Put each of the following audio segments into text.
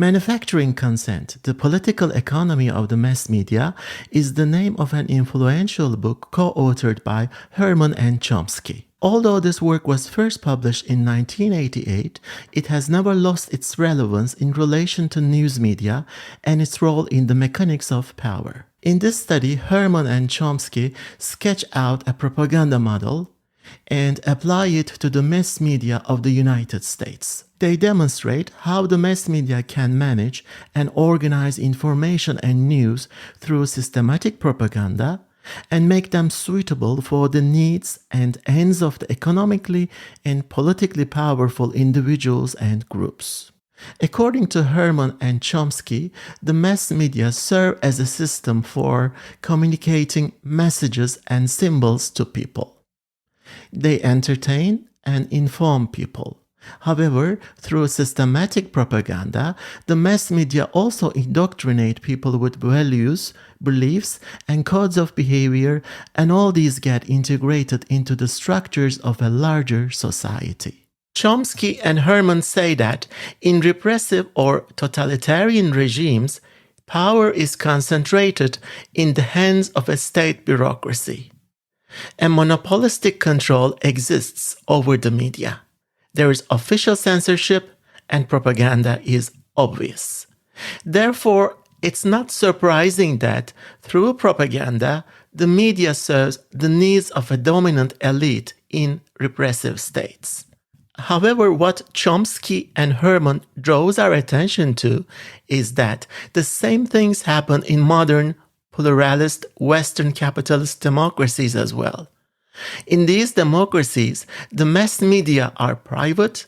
Manufacturing Consent, The Political Economy of the Mass Media is the name of an influential book co-authored by Herman and Chomsky. Although this work was first published in 1988, it has never lost its relevance in relation to news media and its role in the mechanics of power. In this study, Herman and Chomsky sketch out a propaganda model and apply it to the mass media of the United States. They demonstrate how the mass media can manage and organize information and news through systematic propaganda and make them suitable for the needs and ends of the economically and politically powerful individuals and groups. According to Herman and Chomsky, the mass media serve as a system for communicating messages and symbols to people. They entertain and inform people. However, through systematic propaganda, the mass media also indoctrinate people with values, beliefs, and codes of behavior, and all these get integrated into the structures of a larger society. Chomsky and Herman say that in repressive or totalitarian regimes, power is concentrated in the hands of a state bureaucracy. A monopolistic control exists over the media. There is official censorship and propaganda is obvious. Therefore, it's not surprising that through propaganda, the media serves the needs of a dominant elite in repressive states. However, what Chomsky and Herman draws our attention to is that the same things happen in modern pluralist Western capitalist democracies as well. In these democracies, the mass media are private,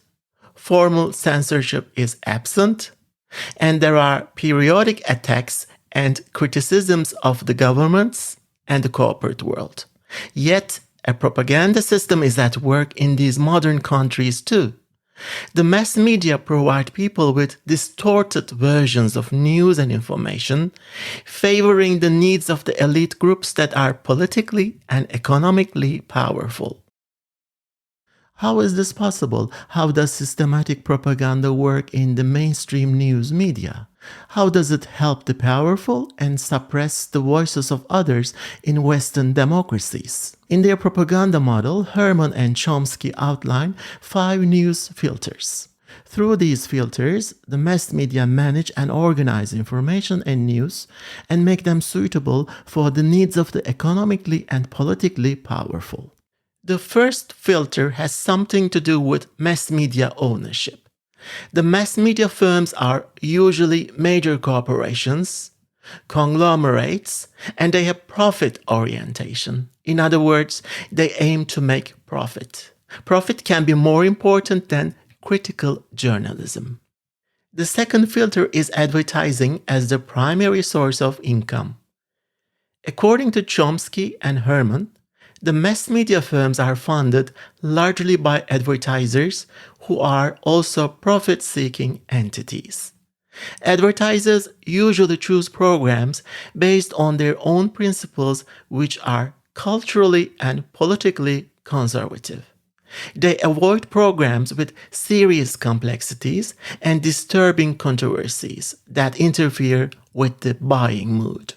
formal censorship is absent, and there are periodic attacks and criticisms of the governments and the corporate world. Yet, a propaganda system is at work in these modern countries too. The mass media provide people with distorted versions of news and information, favoring the needs of the elite groups that are politically and economically powerful. How is this possible? How does systematic propaganda work in the mainstream news media? How does it help the powerful and suppress the voices of others in Western democracies? In their propaganda model, Herman and Chomsky outline 5 news filters. Through these filters, the mass media manage and organize information and news and make them suitable for the needs of the economically and politically powerful. The first filter has something to do with mass media ownership. The mass media firms are usually major corporations, conglomerates, and they have profit orientation. In other words, they aim to make profit. Profit can be more important than critical journalism. The second filter is advertising as the primary source of income. According to Chomsky and Herman, the mass media firms are funded largely by advertisers who are also profit-seeking entities. Advertisers usually choose programs based on their own principles, which are culturally and politically conservative. They avoid programs with serious complexities and disturbing controversies that interfere with the buying mood.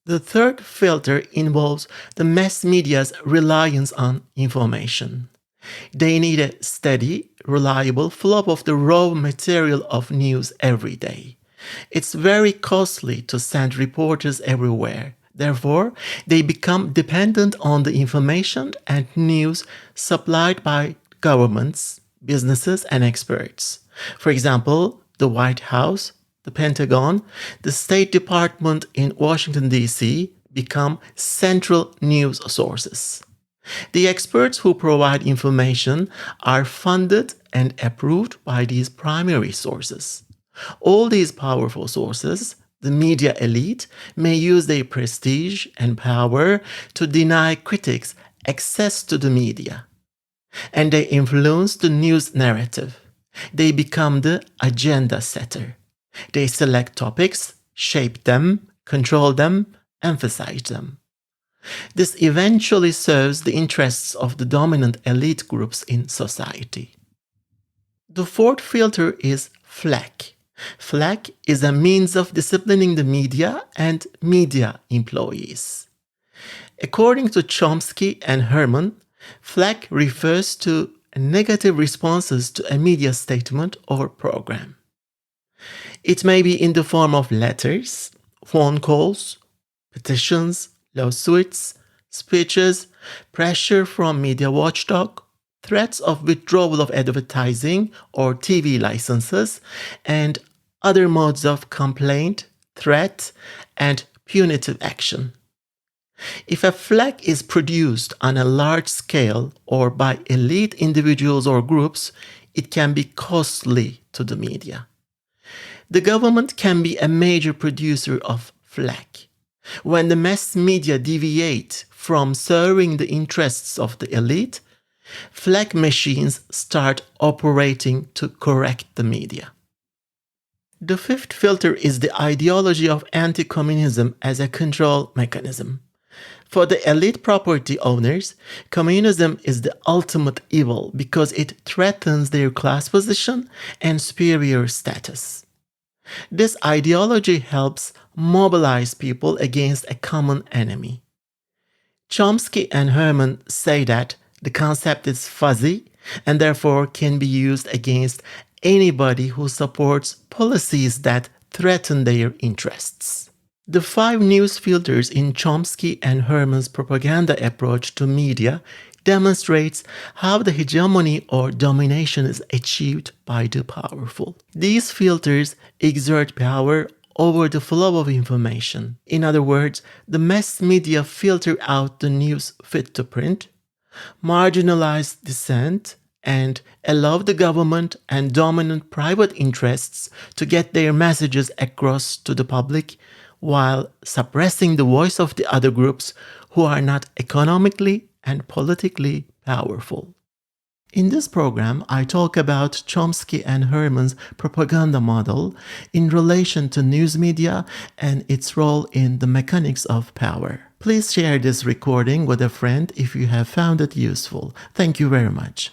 The third filter involves the mass media's reliance on information. They need a steady, reliable flow of the raw material of news every day. It's very costly to send reporters everywhere. Therefore, they become dependent on the information and news supplied by governments, businesses, and experts. For example, the White House, the Pentagon, the State Department in Washington, D.C. become central news sources. The experts who provide information are funded and approved by these primary sources. All these powerful sources, the media elite, may use their prestige and power to deny critics access to the media. And they influence the news narrative. They become the agenda setter. They select topics, shape them, control them, emphasize them. This eventually serves the interests of the dominant elite groups in society. The fourth filter is flack. Flag is a means of disciplining the media and media employees. According to Chomsky and Herman, flag refers to negative responses to a media statement or program. It may be in the form of letters, phone calls, petitions, lawsuits, speeches, pressure from media watchdog, threats of withdrawal of advertising or TV licenses, and other modes of complaint, threat, and punitive action. If a flag is produced on a large scale or by elite individuals or groups, it can be costly to the media. The government can be a major producer of flag. When the mass media deviate from serving the interests of the elite, flag machines start operating to correct the media. The fifth filter is the ideology of anti-communism as a control mechanism. For the elite property owners, communism is the ultimate evil because it threatens their class position and superior status. This ideology helps mobilize people against a common enemy. Chomsky and Herman say that the concept is fuzzy and therefore can be used against anybody who supports policies that threaten their interests. The 5 news filters in Chomsky and Herman's propaganda approach to media demonstrates how the hegemony or domination is achieved by the powerful. These filters exert power over the flow of information. In other words, the mass media filter out the news fit to print, marginalize dissent, and allow the government and dominant private interests to get their messages across to the public while suppressing the voice of the other groups who are not economically and politically powerful. In this program, I talk about Chomsky and Herman's propaganda model in relation to news media and its role in the mechanics of power. Please share this recording with a friend if you have found it useful. Thank you very much.